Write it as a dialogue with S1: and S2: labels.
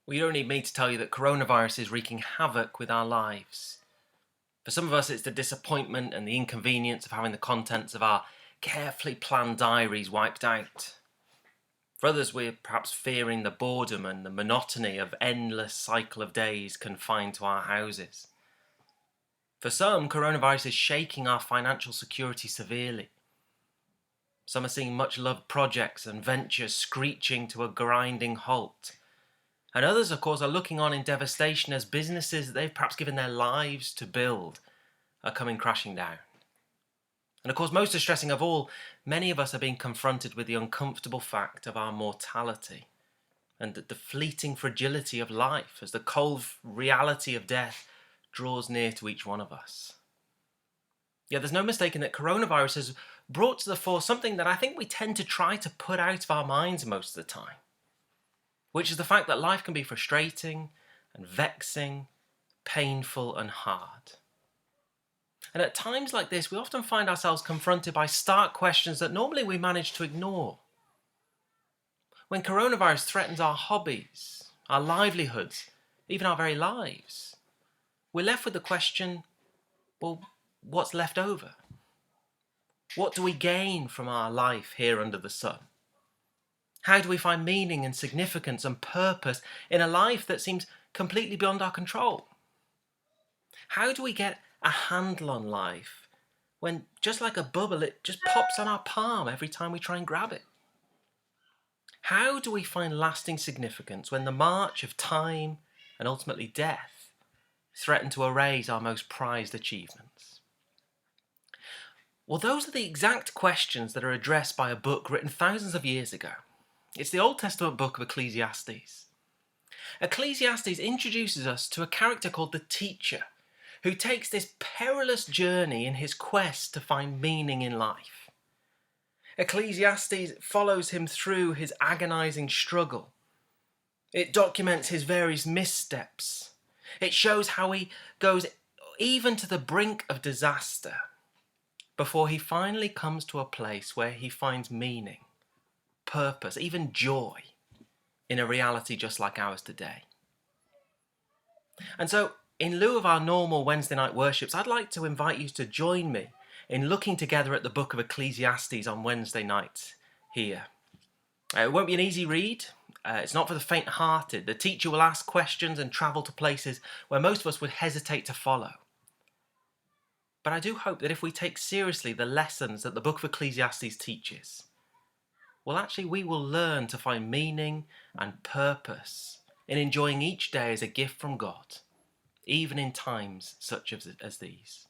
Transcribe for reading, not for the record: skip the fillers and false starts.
S1: Well, you don't need me to tell you that coronavirus is wreaking havoc with our lives. For some of us, it's the disappointment and the inconvenience of having the contents of our carefully planned diaries wiped out. For others, we're perhaps fearing the boredom and the monotony of endless cycle of days confined to our houses. For some, coronavirus is shaking our financial security severely. Some are seeing much-loved projects and ventures screeching to a grinding halt. And others, of course, are looking on in devastation as businesses that they've perhaps given their lives to build are coming crashing down. And of course, most distressing of all, many of us are being confronted with the uncomfortable fact of our mortality and the fleeting fragility of life as the cold reality of death draws near to each one of us. Yet there's no mistaking that coronavirus has brought to the fore something that I think we tend to try to put out of our minds most of the time, which is the fact that life can be frustrating and vexing, painful and hard. And at times like this, we often find ourselves confronted by stark questions that normally we manage to ignore. When coronavirus threatens our hobbies, our livelihoods, even our very lives, we're left with the question, well, what's left over? What do we gain from our life here under the sun? How do we find meaning and significance and purpose in a life that seems completely beyond our control? How do we get a handle on life when, just like a bubble, it just pops on our palm every time we try and grab it? How do we find lasting significance when the march of time and ultimately death threaten to erase our most prized achievements? Well, those are the exact questions that are addressed by a book written thousands of years ago. It's the Old Testament book of Ecclesiastes. Ecclesiastes introduces us to a character called the teacher, who takes this perilous journey in his quest to find meaning in life. Ecclesiastes follows him through his agonizing struggle. It documents his various missteps. It shows how he goes even to the brink of disaster before he finally comes to a place where he finds meaning, purpose, even joy in a reality just like ours today. And so, in lieu of our normal Wednesday night worships, I'd like to invite you to join me in looking together at the book of Ecclesiastes on Wednesday night here. It won't be an easy read. It's not for the faint-hearted. The teacher will ask questions and travel to places where most of us would hesitate to follow. But I do hope that if we take seriously the lessons that the book of Ecclesiastes teaches, we will learn to find meaning and purpose in enjoying each day as a gift from God, even in times such as these.